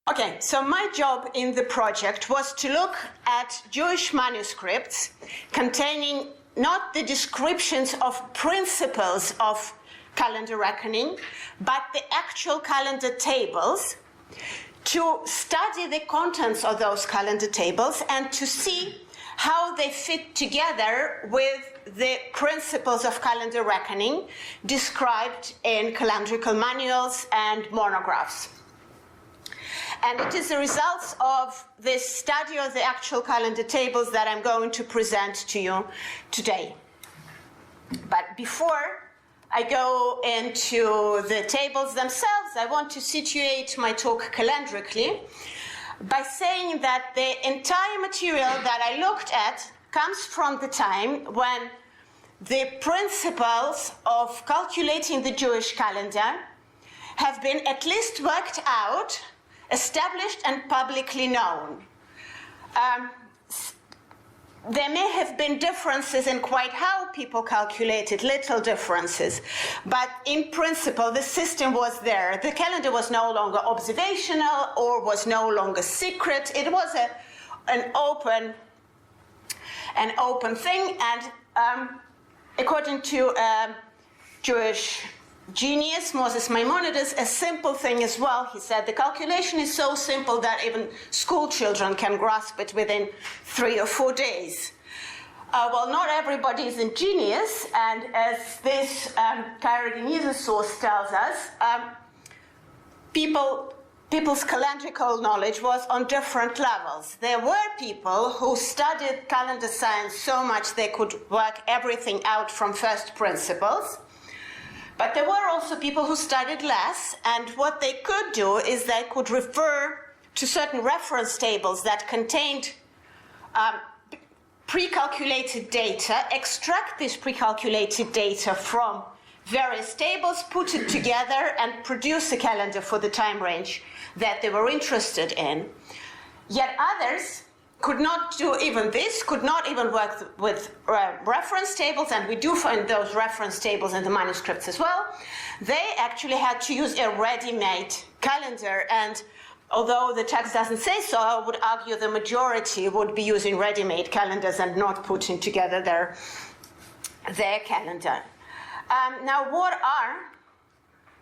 Okay, so my job in the project was to look at Jewish manuscripts containing not the descriptions of principles of calendar reckoning, but the actual calendar tables, to study the contents of those calendar tables and to see how they fit together with the principles of calendar reckoning described in calendrical manuals and monographs. And it is the results of this study of the actual calendar tables that I'm going to present to you today. But before I go into the tables themselves, I want to situate my talk calendarically by saying that the entire material that I looked at comes from the time when the principles of calculating the Jewish calendar have been at least worked out, established and publicly known. There may have been differences in quite how people calculated, little differences, but in principle the system was there. The calendar was no longer observational or was no longer secret. It was an open thing, and according to Jewish genius, Moses Maimonides, a simple thing as well. He said the calculation is so simple that even school children can grasp it within 3 or 4 days. Well, not everybody is ingenious, and as this Kairogenesis source tells us, people's calendrical knowledge was on different levels. There were people who studied calendar science so much they could work everything out from first principles. But there were also people who studied less, and what they could do is they could refer to certain reference tables that contained pre-calculated data, extract this pre-calculated data from various tables, put it together, and produce a calendar for the time range that they were interested in. Yet others could not do even this, could not even work with reference tables, and we do find those reference tables in the manuscripts as well. They actually had to use a ready-made calendar, and although the text doesn't say so, I would argue the majority would be using ready-made calendars and not putting together their calendar. Now, what are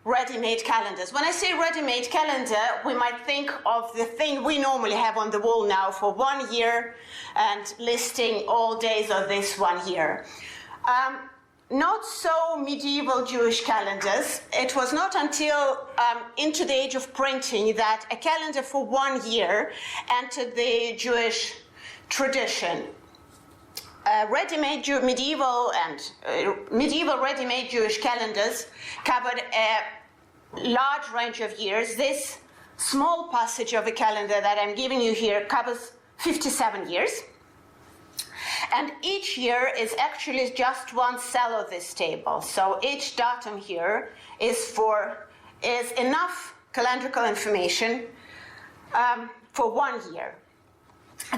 ready-made calendars? When I say ready-made calendar, we might think of the thing we normally have on the wall now for 1 year and listing all days of this 1 year. Not so medieval Jewish calendars. It was not until into the age of printing that a calendar for 1 year entered the Jewish tradition. Ready-made medieval ready-made Jewish calendars covered a large range of years. This small passage of a calendar that I'm giving you here covers 57 years. And each year is actually just one cell of this table. So each datum here is enough calendrical information for 1 year.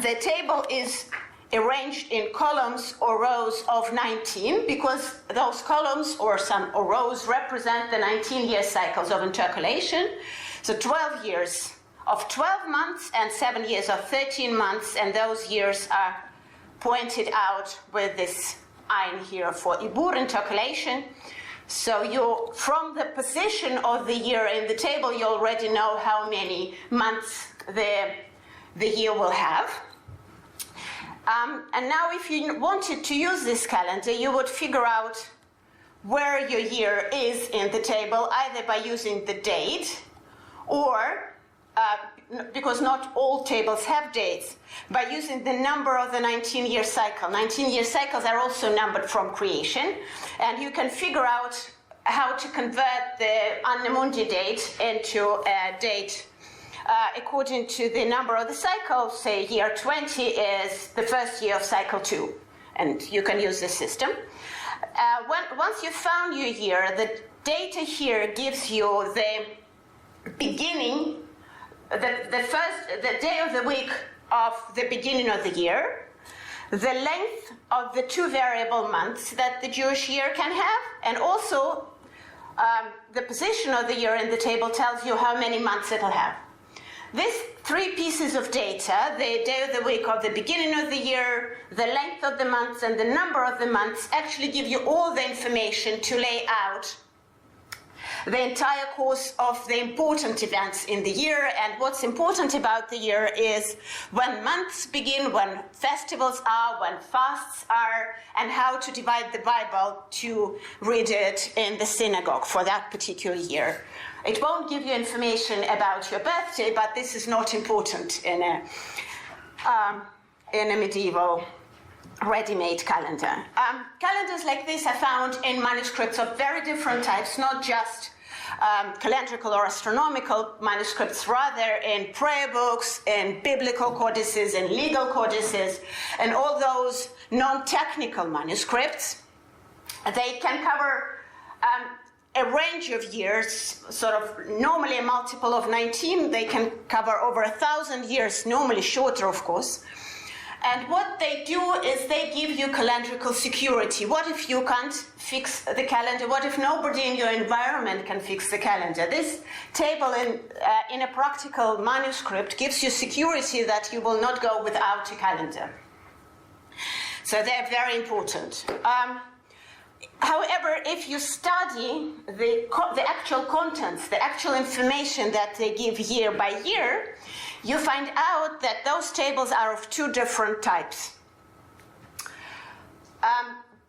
The table is arranged in columns or rows of 19, because those columns or rows represent the 19-year cycles of intercalation. So 12 years of 12 months and 7 years of 13 months, and those years are pointed out with this ein here for Ibur intercalation. So from the position of the year in the table, you already know how many months the year will have. And now if you wanted to use this calendar, you would figure out where your year is in the table, either by using the date or, because not all tables have dates, by using the number of the 19-year cycle. 19-year cycles are also numbered from creation, and you can figure out how to convert the Anno Mundi date into a date according to the number of the cycle. Say year 20 is the first year of cycle 2, and you can use this system. Once you've found your year, the data here gives you the beginning, the day of the week of the beginning of the year, the length of the 2 variable months that the Jewish year can have, and also the position of the year in the table tells you how many months it'll have. These three pieces of data, the day of the week of the beginning of the year, the length of the months, and the number of the months, actually give you all the information to lay out the entire course of the important events in the year. And what's important about the year is when months begin, when festivals are, when fasts are, and how to divide the Bible to read it in the synagogue for that particular year. It won't give you information about your birthday, but this is not important in a medieval ready-made calendar. Calendars like this are found in manuscripts of very different types, not just calendrical or astronomical manuscripts, rather in prayer books, in biblical codices, in legal codices, and all those non-technical manuscripts. They can cover a range of years, sort of normally a multiple of 19. They can cover over 1,000 years, normally shorter, of course. And what they do is they give you calendrical security. What if you can't fix the calendar? What if nobody in your environment can fix the calendar? This table in a practical manuscript gives you security that you will not go without a calendar. So they're very important. However, if you study the actual contents, the actual information that they give year by year, you find out that those tables are of two different types.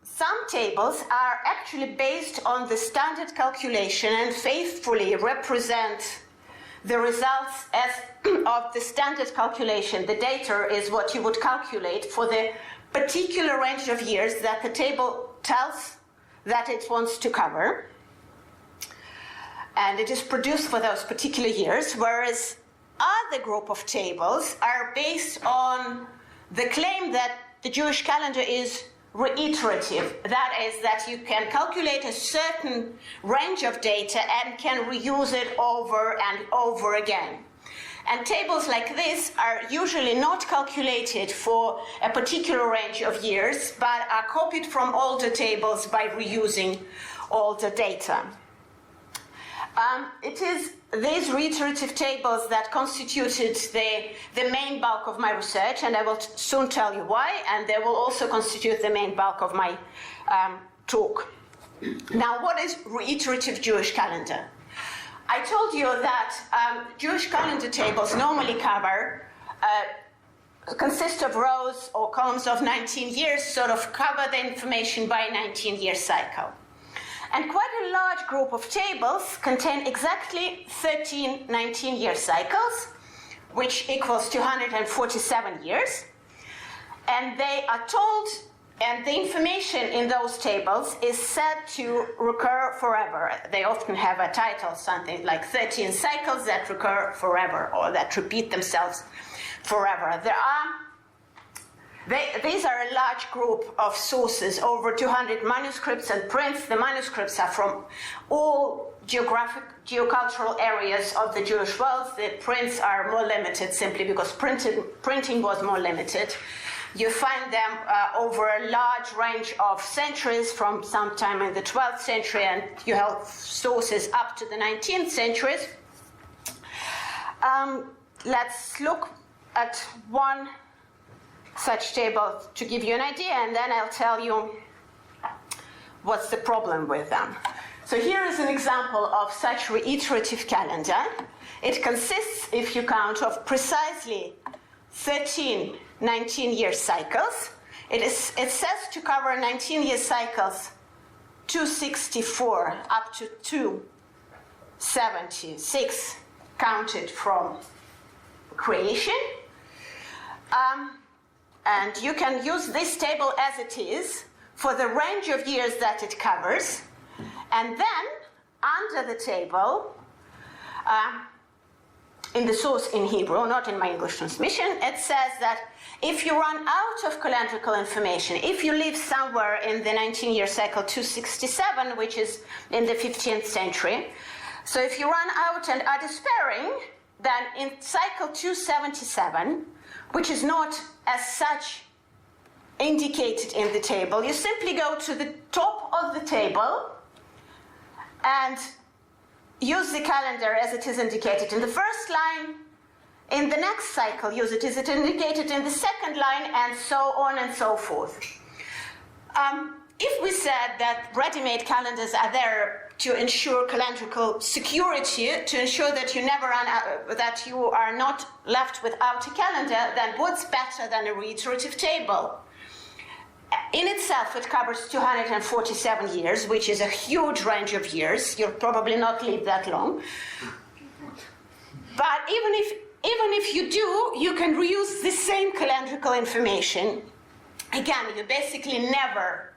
Some tables are actually based on the standard calculation and faithfully represent the results of the standard calculation. The data is what you would calculate for the particular range of years that the table tells that it wants to cover. And it is produced for those particular years, whereas other group of tables are based on the claim that the Jewish calendar is reiterative. That is, that you can calculate a certain range of data and can reuse it over and over again. And tables like this are usually not calculated for a particular range of years, but are copied from older tables by reusing older data. It is these reiterative tables that constituted the main bulk of my research, and I will soon tell you why, and they will also constitute the main bulk of my talk. Now, what is reiterative Jewish calendar? I told you that Jewish calendar tables normally consist of rows or columns of 19 years, sort of cover the information by a 19-year cycle. And quite a large group of tables contain exactly 13 19-year cycles, which equals 247 years. And they are told, and the information in those tables is said to recur forever. They often have a title, something like 13 cycles that recur forever, or that repeat themselves forever. These are a large group of sources, over 200 manuscripts and prints. The manuscripts are from all geocultural areas of the Jewish world. The prints are more limited simply because printing was more limited. You find them over a large range of centuries, from sometime in the 12th century, and you have sources up to the 19th centuries. Let's look at one such table to give you an idea, and then I'll tell you what's the problem with them. So here is an example of such reiterative calendar. It consists, if you count, of precisely 13 19-year cycles. It says to cover 19-year cycles 264 up to 276 counted from creation. And you can use this table as it is for the range of years that it covers. And then, under the table, in the source in Hebrew, not in my English transmission, it says that if you run out of calendrical information, if you live somewhere in the 19-year cycle 267, which is in the 15th century, so if you run out and are despairing, then in cycle 277, which is not as such indicated in the table, you simply go to the top of the table and use the calendar as it is indicated in the first line, in the next cycle use it? Is it indicated in the second line, and so on and so forth? If we said that ready-made calendars are there to ensure calendrical security, to ensure that you never run out, that you are not left without a calendar, then what's better than a reiterative table? In itself, it covers 247 years, which is a huge range of years. You'll probably not live that long. But even if you do, you can reuse the same calendrical information. Again, you're basically never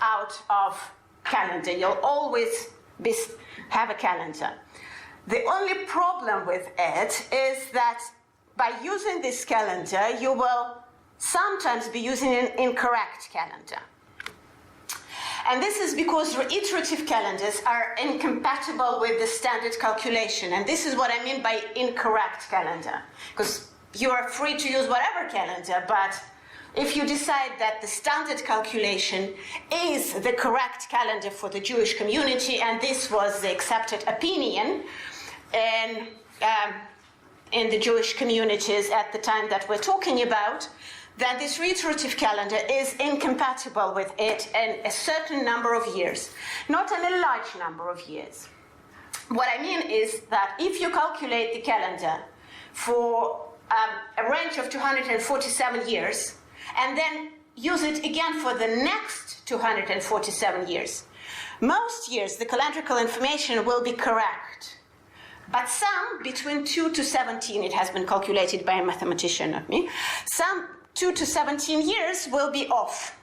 out of calendar. You'll always have a calendar. The only problem with it is that by using this calendar, you will sometimes be using an incorrect calendar. And this is because reiterative calendars are incompatible with the standard calculation. And this is what I mean by incorrect calendar. Because you are free to use whatever calendar, but if you decide that the standard calculation is the correct calendar for the Jewish community, and this was the accepted opinion in the Jewish communities at the time that we're talking about, then this reiterative calendar is incompatible with it in a certain number of years, not in a large number of years. What I mean is that if you calculate the calendar for a range of 247 years, and then use it again for the next 247 years, most years the calendrical information will be correct. But some, between 2 to 17, it has been calculated by a mathematician, not me, some 2 to 17 years will be off.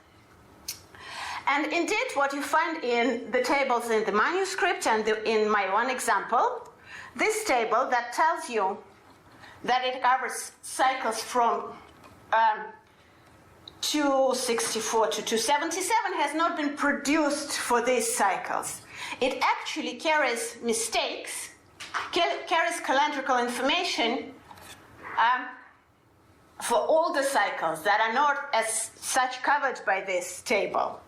And indeed, what you find in the tables in the manuscript and in my one example, this table that tells you that it covers cycles from 264 to 277 has not been produced for these cycles. It actually carries mistakes, carries calendrical information for all the cycles that are not as such covered by this table.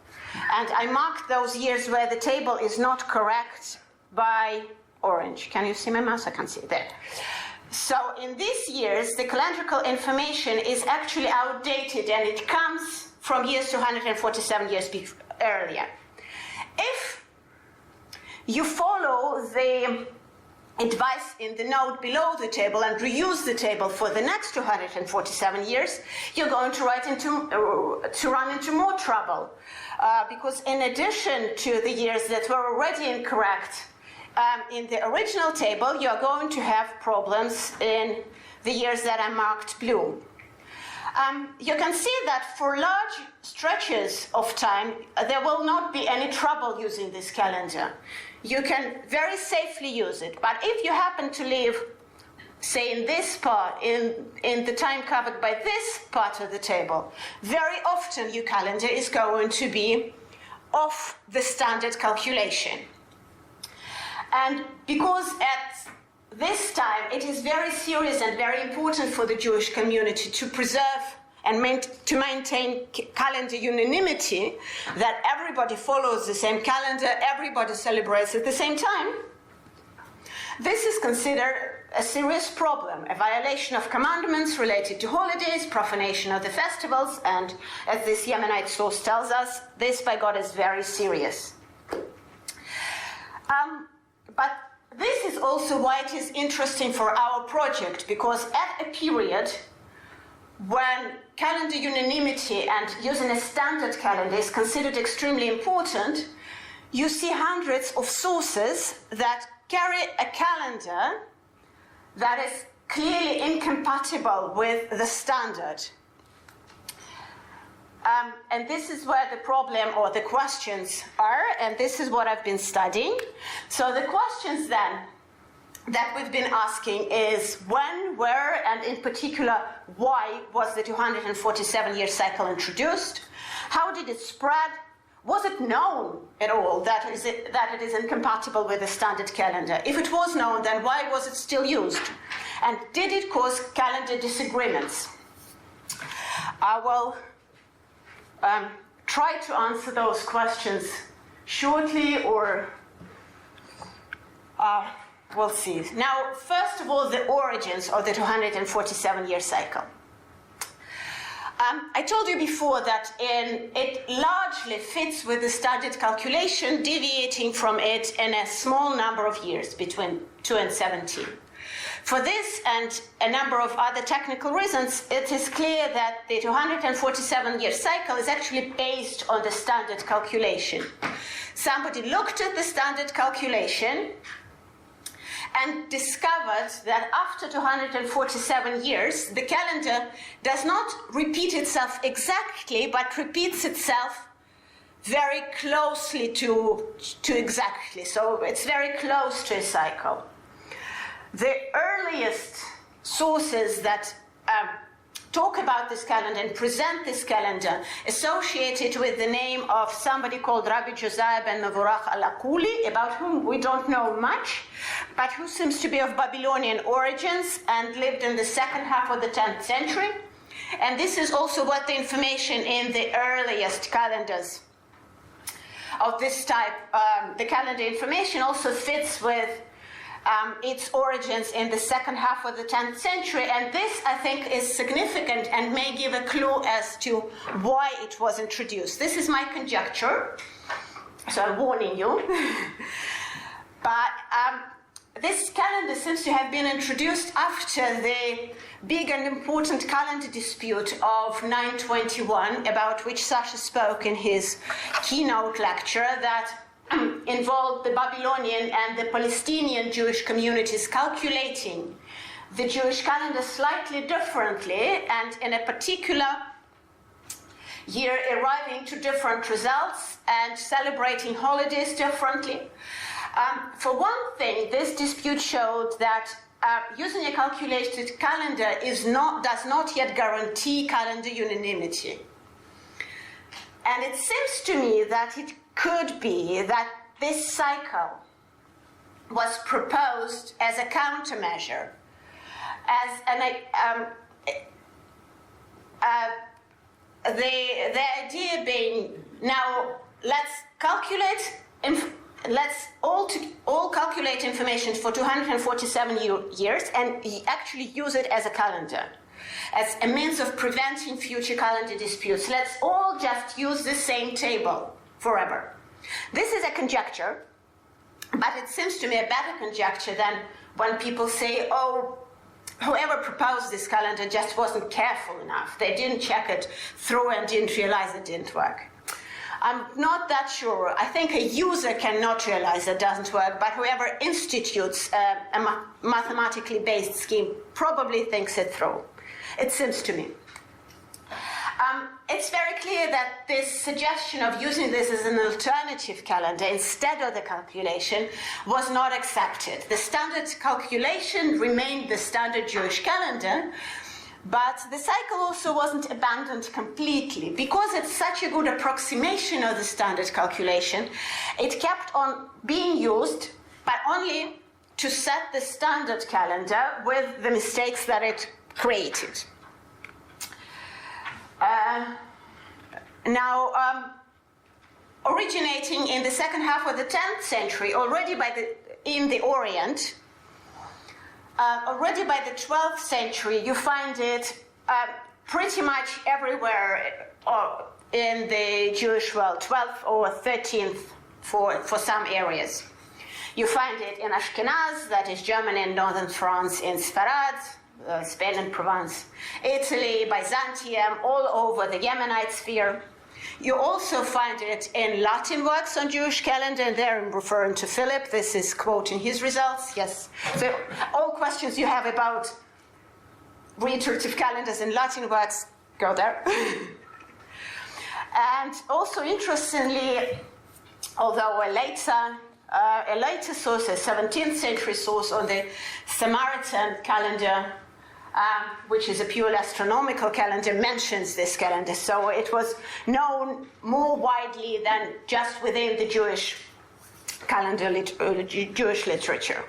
And I marked those years where the table is not correct by orange. Can you see my mouse? I can't see it there. So in these years, the calendrical information is actually outdated, and it comes from years 247 years earlier. If you follow the advice in the note below the table and reuse the table for the next 247 years, you're going to run into more trouble. Because in addition to the years that were already incorrect in the original table, you're going to have problems in the years that are marked blue. You can see that for large stretches of time, there will not be any trouble using this calendar. You can very safely use it. But if you happen to live, say, in this part, in the time covered by this part of the table, very often your calendar is going to be off the standard calculation. And because at this time it is very serious and very important for the Jewish community to preserve and to maintain calendar unanimity, that everybody follows the same calendar, everybody celebrates at the same time, this is considered a serious problem, a violation of commandments related to holidays, profanation of the festivals, and as this Yemenite source tells us, this by God is very serious. But this is also why it is interesting for our project, because at a period when calendar unanimity and using a standard calendar is considered extremely important, you see hundreds of sources that carry a calendar that is clearly incompatible with the standard. And this is where the problem or the questions are, and this is what I've been studying. So the questions then that we've been asking is when, where, and in particular, why was the 247-year cycle introduced? How did it spread? Was it known at all that it is incompatible with the standard calendar? If it was known, then why was it still used? And did it cause calendar disagreements? I will try to answer those questions shortly, or we'll see. Now, first of all, the origins of the 247-year cycle. I told you before that it largely fits with the standard calculation, deviating from it in a small number of years, between 2 and 17. For this and a number of other technical reasons, it is clear that the 247-year cycle is actually based on the standard calculation. Somebody looked at the standard calculation and discovered that after 247 years, the calendar does not repeat itself exactly, but repeats itself very closely to exactly. So it's very close to a cycle. The earliest sources that talk about this calendar and present this calendar associated with the name of somebody called Rabbi Josiah ben Mevorach al-Akuli, about whom we don't know much, but who seems to be of Babylonian origins and lived in the second half of the 10th century. And this is also what the information in the earliest calendars of this type, the calendar information also fits with its origins in the second half of the 10th century, and this, I think, is significant and may give a clue as to why it was introduced. This is my conjecture, so I'm warning you. But this calendar seems to have been introduced after the big and important calendar dispute of 921, about which Sasha spoke in his keynote lecture, that involved the Babylonian and the Palestinian Jewish communities calculating the Jewish calendar slightly differently, and in a particular year arriving to different results and celebrating holidays differently. For one thing, this dispute showed that using a calculated calendar does not yet guarantee calendar unanimity. And it seems to me that it could be that this cycle was proposed as a countermeasure, as the idea being, now let's all calculate information for 247 years and actually use it as a calendar, as a means of preventing future calendar disputes. Let's all just use the same table forever. This is a conjecture, but it seems to me a better conjecture than when people say, oh, whoever proposed this calendar just wasn't careful enough. They didn't check it through and didn't realize it didn't work. I'm not that sure. I think a user cannot realize it doesn't work, but whoever institutes a mathematically based scheme probably thinks it through. It seems to me. It's very clear that this suggestion of using this as an alternative calendar instead of the calculation was not accepted. The standard calculation remained the standard Jewish calendar, but the cycle also wasn't abandoned completely. Because it's such a good approximation of the standard calculation, it kept on being used, but only to set the standard calendar with the mistakes that it created. Originating in the second half of the 10th century, already in the Orient, already by the 12th century, you find it pretty much everywhere in the Jewish world, 12th or 13th for some areas. You find it in Ashkenaz, that is Germany and northern France, in Sfarad, Spain and Provence, Italy, Byzantium, all over the Yemenite sphere. You also find it in Latin works on Jewish calendar, and there I'm referring to Philip. This is quoting his results, yes. So all questions you have about reiterative calendars in Latin works, go there. And also interestingly, although a later source, a 17th century source on the Samaritan calendar, which is a purely astronomical calendar, mentions this calendar. So it was known more widely than just within the Jewish calendar, Jewish literature.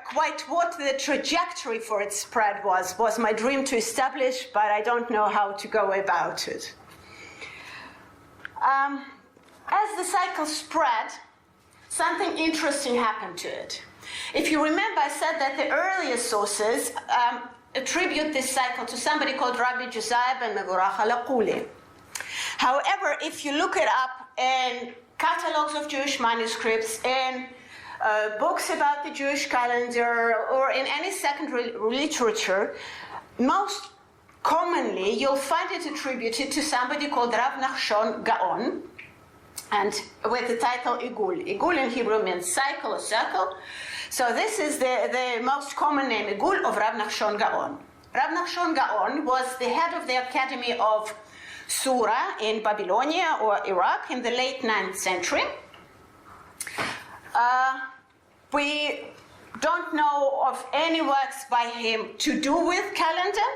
Quite what the trajectory for its spread was my dream to establish, but I don't know how to go about it. As the cycle spread, something interesting happened to it. If you remember, I said that the earliest sources attribute this cycle to somebody called Rabbi Josiah ben Megorach al-Aquli. However, if you look it up in catalogs of Jewish manuscripts, in books about the Jewish calendar, or in any secondary literature, most commonly you'll find it attributed to somebody called Rav Nachshon Gaon, and with the title Iggul. Iggul in Hebrew means cycle or circle. So this is the most common name, Iggul of Rav Nachshon Gaon. Rav Nachshon Gaon was the head of the Academy of Sura in Babylonia or Iraq in the late 9th century. We don't know of any works by him to do with calendar.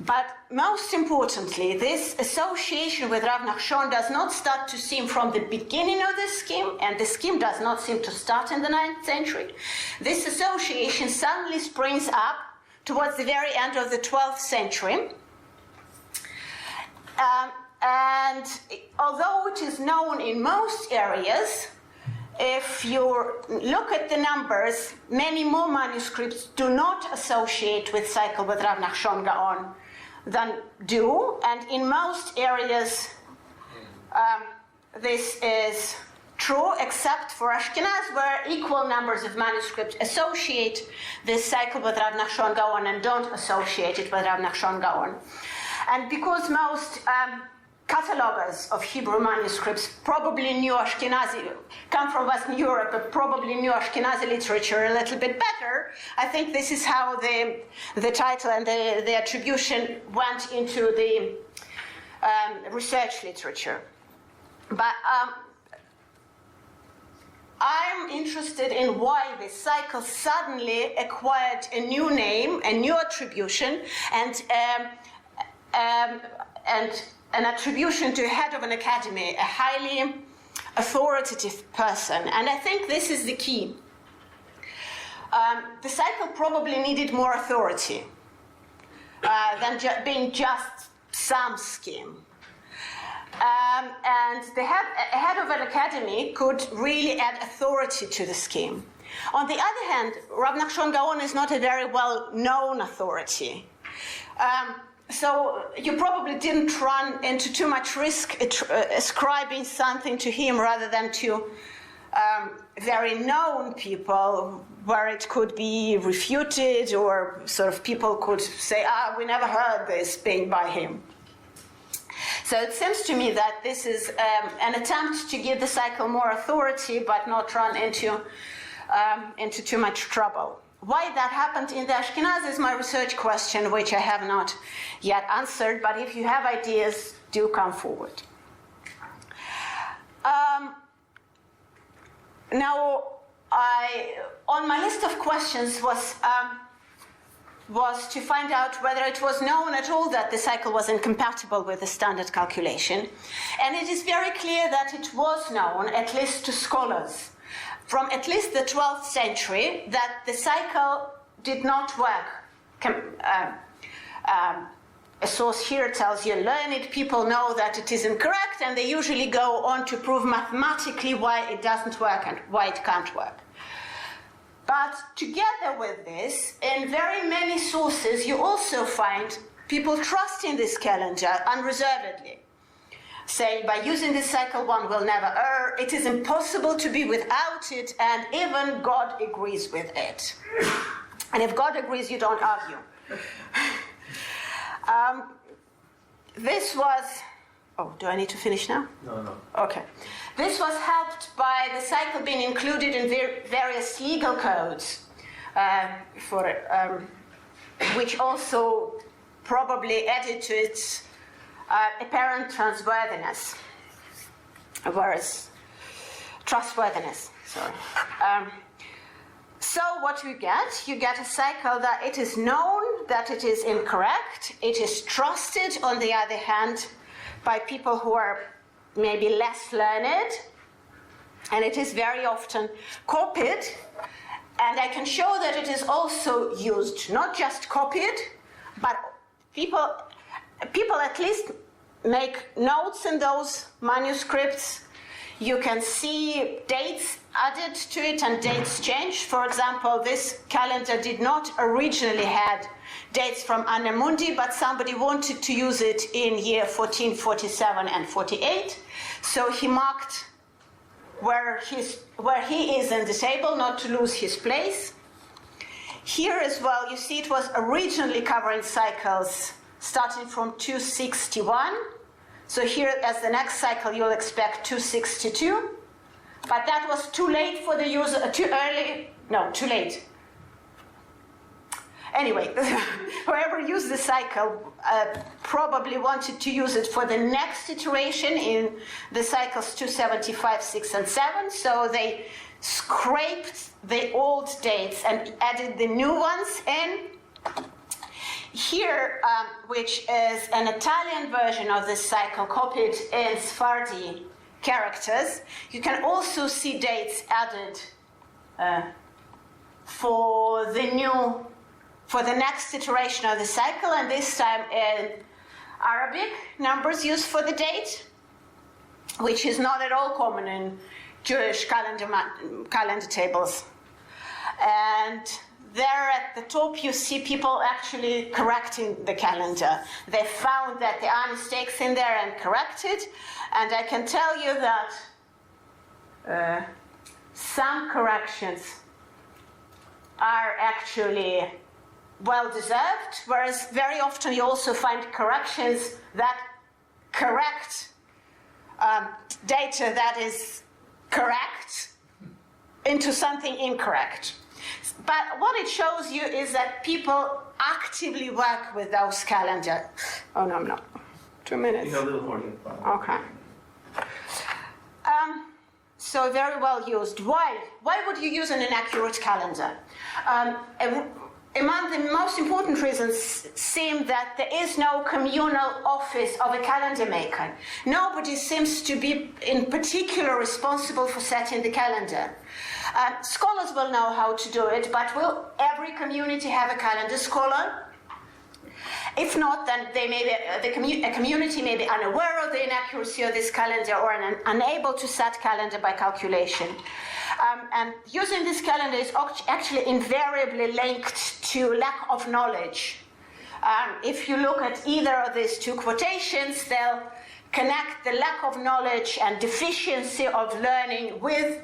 But most importantly, this association with Rav Nachshon does not start to seem from the beginning of the scheme, and the scheme does not seem to start in the 9th century. This association suddenly springs up towards the very end of the 12th century. And although it is known in most areas, if you look at the numbers, many more manuscripts do not associate with cycle with Rav Nachshon Gaon than do, and in most areas this is true, except for Ashkenaz, where equal numbers of manuscripts associate this cycle with Rav Nachshon Gaon and don't associate it with Rav Nachshon Gaon. And because most catalogers of Hebrew manuscripts probably knew Ashkenazi, come from Western Europe, but probably knew Ashkenazi literature a little bit better, I think this is how the title and the attribution went into the research literature. But I'm interested in why this cycle suddenly acquired a new name, a new attribution, and an attribution to a head of an academy, a highly authoritative person. And I think this is the key. The cycle probably needed more authority than being just some scheme. And a head of an academy could really add authority to the scheme. On the other hand, Rav Nachshon Gaon is not a very well-known authority. So you probably didn't run into too much risk ascribing something to him rather than to very known people where it could be refuted, or sort of people could say, we never heard this being by him. So it seems to me that this is an attempt to give the cycle more authority but not run into too much trouble. Why that happened in the Ashkenaz is my research question, which I have not yet answered, but if you have ideas, do come forward. Now, on my list of questions was to find out whether it was known at all that the cycle was incompatible with the standard calculation. And it is very clear that it was known, at least to scholars, from at least the 12th century, that the cycle did not work. A source here tells you learned people know that it is incorrect, and they usually go on to prove mathematically why it doesn't work and why it can't work. But together with this, in very many sources, you also find people trusting this calendar unreservedly, saying by using this cycle one will never err, it is impossible to be without it, and even God agrees with it. And if God agrees, you don't argue. This was, do I need to finish now? No. Okay. This was helped by the cycle being included in various legal codes, which also probably added to its apparent trustworthiness. So what you get a cycle that it is known that it is incorrect, it is trusted, on the other hand, by people who are maybe less learned, and it is very often copied, and I can show that it is also used, not just copied, but people at least make notes in those manuscripts, you can see dates added to it and dates changed. For example, this calendar did not originally have dates from Anno Mundi, but somebody wanted to use it in year 1447 and 48. So he marked where he is in the table, not to lose his place. Here as well, you see it was originally covering cycles starting from 261. So here, as the next cycle, you'll expect 262. But that was too late for the user, too late. Anyway, whoever used the cycle probably wanted to use it for the next iteration in the cycles 275, 6, and 7. So they scraped the old dates and added the new ones in. Here, which is an Italian version of this cycle copied in Sephardi characters, you can also see dates added for the next iteration of the cycle, and this time in Arabic numbers used for the date, which is not at all common in Jewish calendar tables. And there at the top you see people actually correcting the calendar. They found that there are mistakes in there and corrected, and I can tell you that some corrections are actually well-deserved, whereas very often you also find corrections that correct data that is correct into something incorrect. But what it shows you is that people actively work with those calendars. Oh, no. 2 minutes. You have a little more. Okay. So very well used. Why? Why would you use an inaccurate calendar? Among the most important reasons seem that there is no communal office of a calendar maker. Nobody seems to be in particular responsible for setting the calendar. Scholars will know how to do it, but will every community have a calendar scholar? If not, then a community may be unaware of the inaccuracy of this calendar or unable to set calendar by calculation. And using this calendar is actually invariably linked to lack of knowledge. If you look at either of these two quotations, they'll connect the lack of knowledge and deficiency of learning with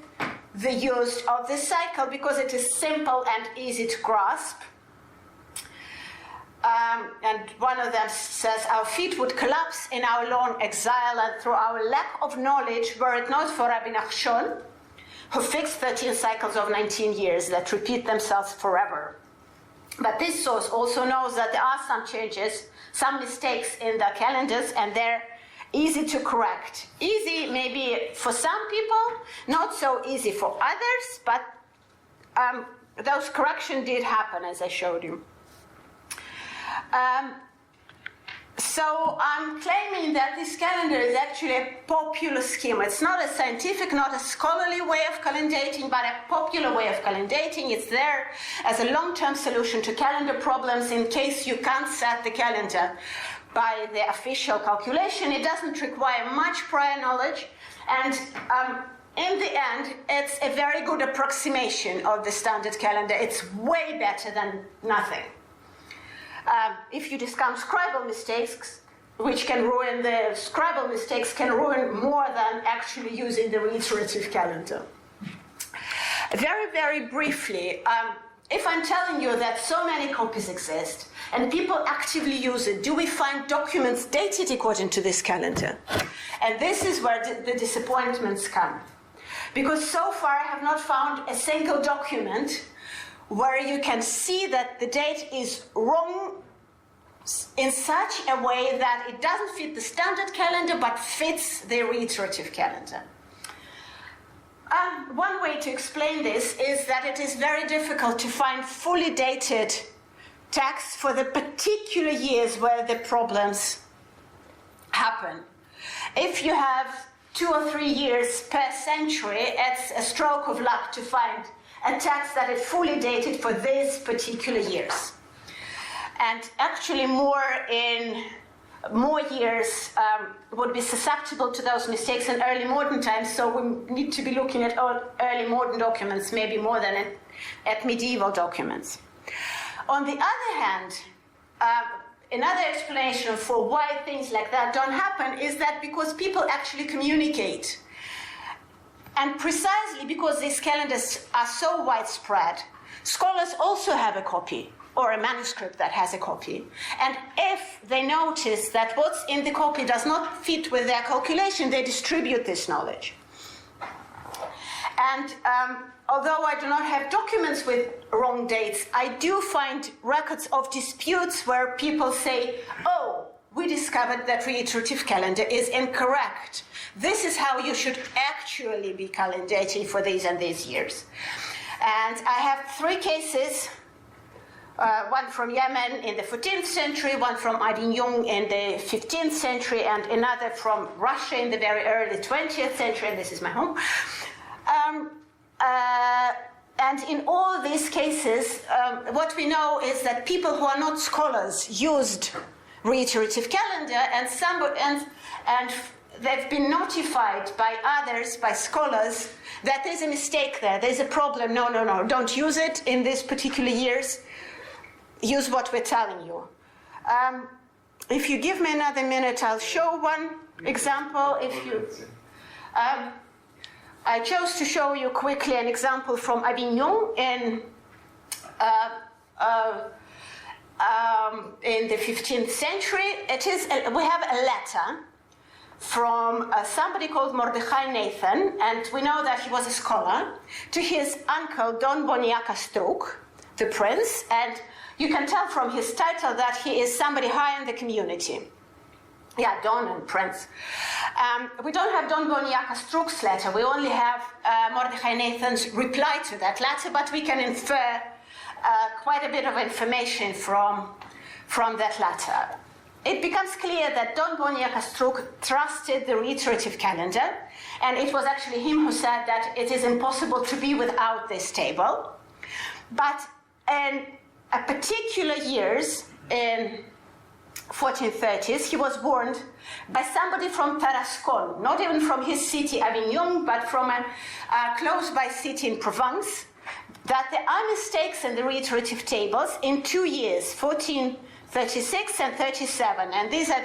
the use of this cycle because it is simple and easy to grasp. And one of them says, our feet would collapse in our long exile and through our lack of knowledge were it not for Rabbi Nachshon, who fixed 13 cycles of 19 years that repeat themselves forever. But this source also knows that there are some changes, some mistakes in the calendars, and they're easy to correct. Easy maybe for some people, not so easy for others, but those corrections did happen, as I showed you. So I'm claiming that this calendar is actually a popular scheme. It's not a scientific, not a scholarly way of calendating, but a popular way of calendating. It's there as a long-term solution to calendar problems in case you can't set the calendar by the official calculation. It doesn't require much prior knowledge, and in the end, it's a very good approximation of the standard calendar. It's way better than nothing. If you discount scribal mistakes, which can ruin the scribal mistakes, can ruin more than actually using the reiterative calendar. Very, very briefly, if I'm telling you that so many copies exist and people actively use it, do we find documents dated according to this calendar? And this is where the disappointments come. Because so far I have not found a single document where you can see that the date is wrong in such a way that it doesn't fit the standard calendar but fits the reiterative calendar. One way to explain this is that it is very difficult to find fully dated texts for the particular years where the problems happen. If you have 2 or 3 years per century, it's a stroke of luck to find a text that is fully dated for these particular years. And actually more in more years would be susceptible to those mistakes in early modern times, so we need to be looking at early modern documents maybe more than at medieval documents. On the other hand, another explanation for why things like that don't happen is that because people actually communicate. And precisely because these calendars are so widespread, scholars also have a copy or a manuscript that has a copy. And if they notice that what's in the copy does not fit with their calculation, they distribute this knowledge. And although I do not have documents with wrong dates, I do find records of disputes where people say, oh, we discovered that reiterative calendar is incorrect. This is how you should actually be calendating for these and these years. And I have 3 cases, one from Yemen in the 14th century, one from Avignon in the 15th century, and another from Russia in the very early 20th century, and this is my home. And in all these cases, what we know is that people who are not scholars used reiterative calendar, and they've been notified by others, by scholars, that there's a mistake there, there's a problem, no, don't use it in these particular years, use what we're telling you. If you give me another minute, I'll show one example. I chose to show you quickly an example from Avignon in the 15th century. We have a letter from somebody called Mordechai Nathan, and we know that he was a scholar, to his uncle Don Boniaka Struk, the prince, and you can tell from his title that he is somebody high in the community. Yeah, Don and Prince. We don't have Don Boniaka Struk's letter, we only have Mordechai Nathan's reply to that letter, but we can infer quite a bit of information from that letter. It becomes clear that Don Boniaka Struk trusted the reiterative calendar, and it was actually him who said that it is impossible to be without this table. But in a particular years, in 1430s, he was warned by somebody from Tarascon, not even from his city Avignon, but from a close-by city in Provence, that there are mistakes in the reiterative tables in 2 years, 1436 and 37, and these are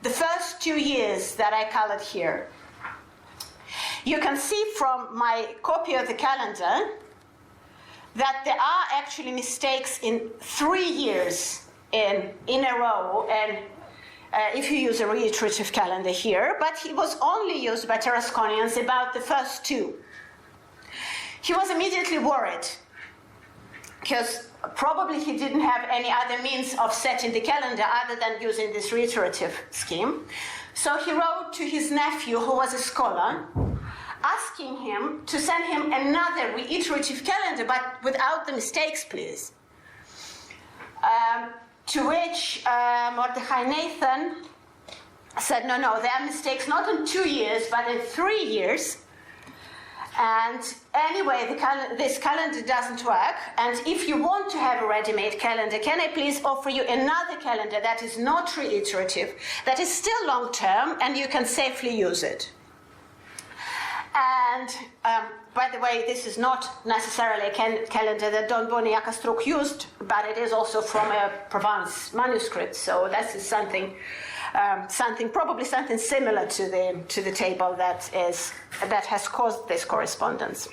the first 2 years that I colored here. You can see from my copy of the calendar that there are actually mistakes in 3 years in a row, and if you use a reiterative calendar here, but he was only used by Tarasconians about the first 2. He was immediately worried, because probably he didn't have any other means of setting the calendar other than using this reiterative scheme. So he wrote to his nephew, who was a scholar, asking him to send him another reiterative calendar, but without the mistakes, please. To which Mordechai Nathan said, no, there are mistakes not in 2 years, but in 3 years. And anyway, this calendar doesn't work. And if you want to have a ready-made calendar, can I please offer you another calendar that is not reiterative, that is still long-term, and you can safely use it? And by the way, this is not necessarily a calendar that Don Boniaka Struk used, but it is also from a Provence manuscript. So this is probably something similar to the table that has caused this correspondence.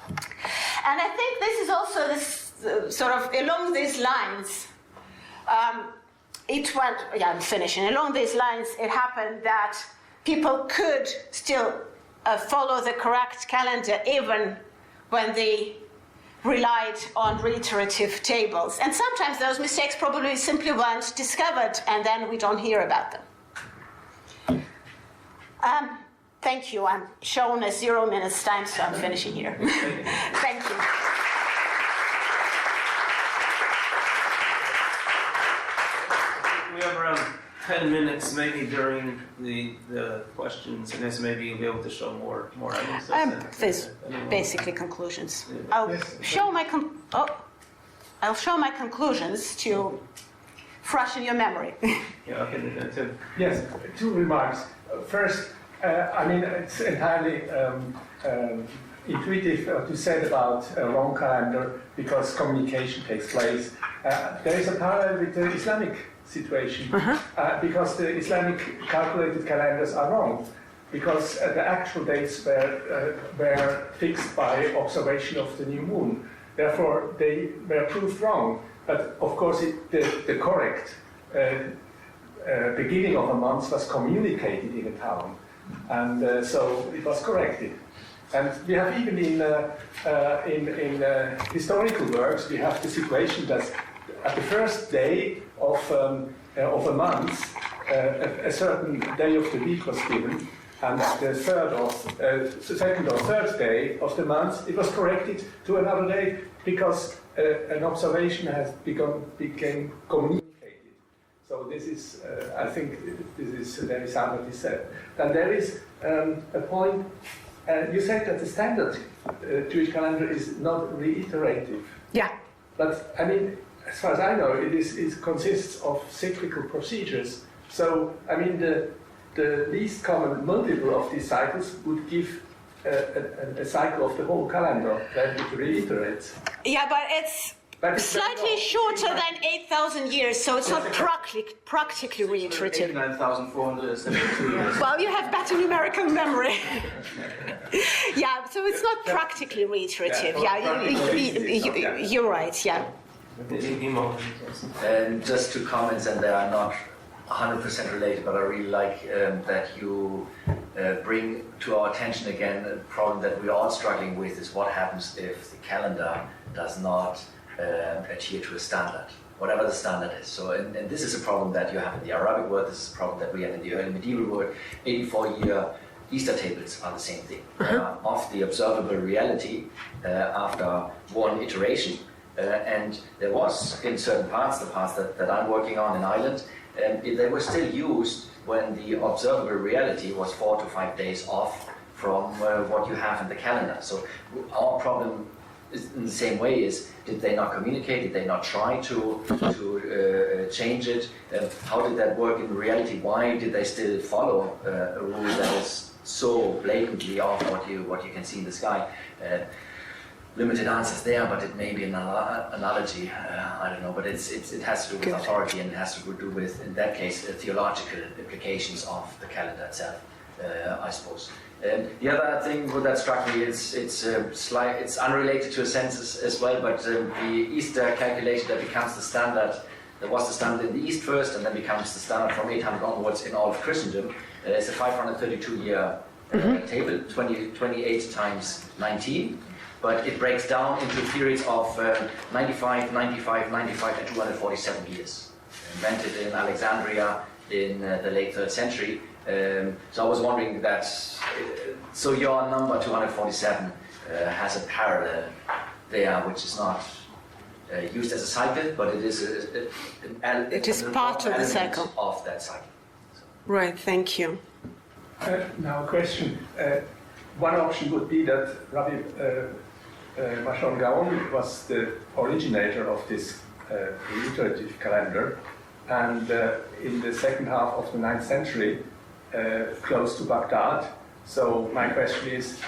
And I think this is also sort of along these lines. I'm finishing. Along these lines, it happened that people could still follow the correct calendar even when they relied on reiterative tables. And sometimes those mistakes probably simply weren't discovered, and then we don't hear about them. Thank you. I'm shown a 0 minutes time, so I'm finishing here. Thank you. We have around 10 minutes maybe during the questions, and as maybe you'll be able to show more items. There's basically conclusions. I'll show my conclusions to fresh in your memory. Yeah, okay, Tim. Yes, two remarks. First, I mean, it's entirely intuitive to say about a wrong calendar because communication takes place. There is a parallel with the Islamic situation because the Islamic calculated calendars are wrong because the actual dates were fixed by observation of the new moon. Therefore, they were proved wrong. But of course, the correct beginning of a month was communicated in a town, and so it was corrected. And we have even in historical works, we have the situation that at the first day of a month, a certain day of the week was given, and at the second or third day of the month, it was corrected to another day because an observation has became communicated. So this is, I think, this is very sound what you said. Then there is a point. You said that the standard Jewish calendar is not reiterative. Yeah. But I mean, as far as I know, it consists of cyclical procedures. So I mean, the least common multiple of these cycles would give a cycle of the whole calendar that it reiterates. Yeah, but it's slightly shorter than 8,000 years, so it's not practically reiterative. 89,472 years. Well, you have better numerical memory. Yeah, so it's not practically reiterative. Yeah, you're right, yeah. And just two comments, and they are not 100% related, but I really like that you bring to our attention again a problem that we're all struggling with is what happens if the calendar does not adhere to a standard, whatever the standard is. So, and this is a problem that you have in the Arabic world, this is a problem that we have in the early medieval world. 84-year Easter tables are the same thing. Of the observable reality after one iteration. And there was, in certain parts, the parts that I'm working on in Ireland, they were still used when the observable reality was 4 to 5 days off from what you have in the calendar. So our problem is in the same way is, did they not communicate? Did they not try to change it? How did that work in reality? Why did they still follow a rule that is so blatantly off what you can see in the sky? Limited answers there, but it may be an analogy. I don't know, but it has to do with authority, and it has to do with, in that case, theological implications of the calendar itself, I suppose. The other thing that struck me is it's unrelated to a census as well, but the Easter calculation that becomes the standard. There was the standard in the East first, and then becomes the standard from 800 onwards in all of Christendom. It's a 532-year table, 28 times 19. But it breaks down into periods of 95, 95, 95, and 247 years. Invented in Alexandria in the late 3rd century. So I was wondering that, so your number 247 has a parallel there, which is not used as a cycle, but it is it is part of the cycle. Of that cycle. So. Right, thank you. Now a question. One option would be that Rabbi Nachshon Gaon was the originator of this reiterative calendar, and in the second half of the 9th century, close to Baghdad. So my question is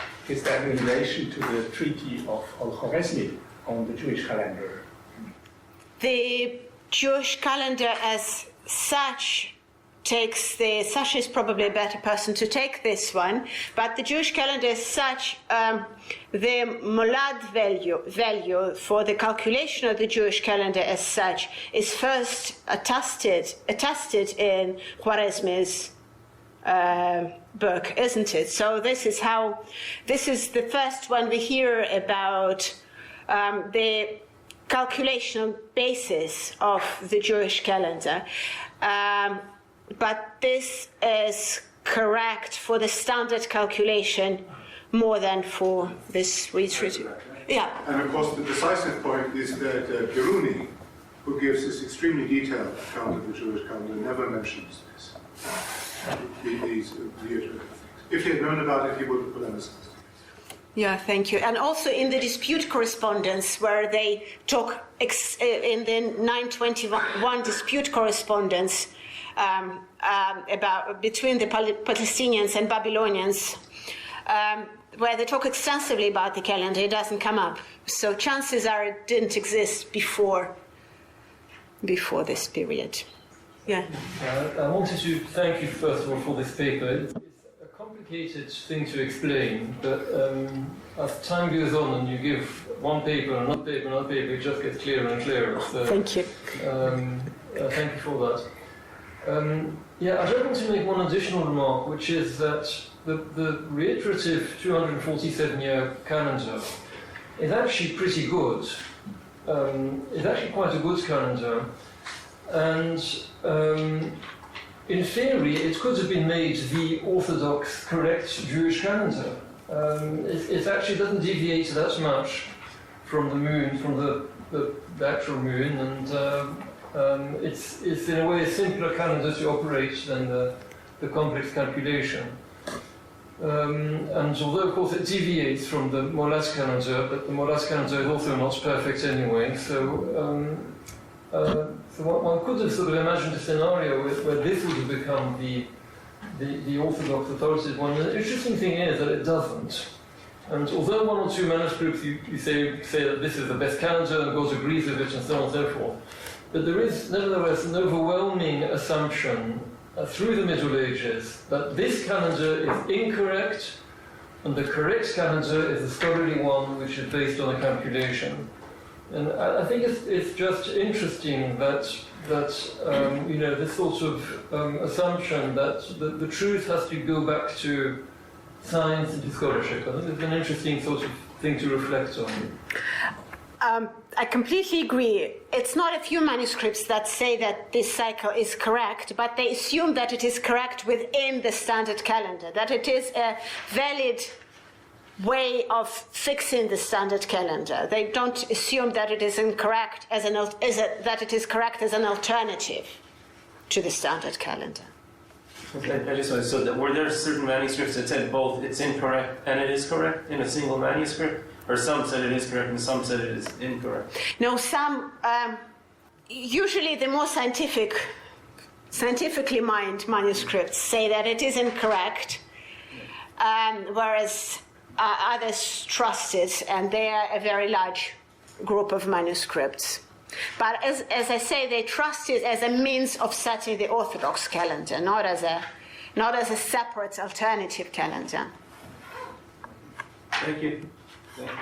there any relation to the Treaty of Al-Khwarizmi on the Jewish calendar? The Jewish calendar as such Sash is probably a better person to take this one, but the Jewish calendar as such, the molad value for the calculation of the Jewish calendar as such is first attested in Khwarizmi's book, isn't it? So this is the first one we hear about the calculation basis of the Jewish calendar. But this is correct for the standard calculation more than for this reiterative. Yeah. And of course, the decisive point is that Biruni, who gives this extremely detailed account of the Jewish calendar, never mentions this. These reiterative things. If he had known about it, he would have put emphasized it. Yeah, thank you. And also in the dispute correspondence, where they talk in the 921 dispute correspondence about between the Palestinians and Babylonians, where they talk extensively about the calendar, it doesn't come up. So chances are it didn't exist before this period. Yeah. I wanted to thank you first of all for this paper. It's a complicated thing to explain, but as time goes on and you give one paper, another paper, another paper, it just gets clearer and clearer. So, thank you. Thank you for that. Yeah, I just want to make one additional remark, which is that the reiterative 247-year calendar is actually pretty good. It's actually quite a good calendar. And in theory, it could have been made the orthodox, correct Jewish calendar. It actually doesn't deviate that much from the moon, from the actual moon, and it's in a way a simpler calendar to operate than the complex calculation. And although, of course, it deviates from the molad calendar, but the molad calendar is also not perfect anyway. So one could have sort of imagined a scenario where this would have become the orthodox authoritative one. The interesting thing is that it doesn't. And although one or two manuscripts you say that this is the best calendar and God agrees with it and so on and so forth, but there is nevertheless an overwhelming assumption through the Middle Ages that this calendar is incorrect and the correct calendar is a scholarly one which is based on a calculation. And I think it's just interesting that you know, this sort of assumption that the truth has to go back to science and to scholarship. I think it's an interesting sort of thing to reflect on. I completely agree. It's not a few manuscripts that say that this cycle is correct, but they assume that it is correct within the standard calendar, that it is a valid way of fixing the standard calendar. They don't assume that it is incorrect that it is correct as an alternative to the standard calendar. I just want to, so that were there certain manuscripts that said both it's incorrect and it is correct in a single manuscript? Or some said it is correct and some said it is incorrect? No, some, usually the more scientifically mined manuscripts say that it is incorrect, whereas others trust it, and they are a very large group of manuscripts. But as I say, they trust it as a means of setting the Orthodox calendar, not as a separate alternative calendar. Thank you. Thank you.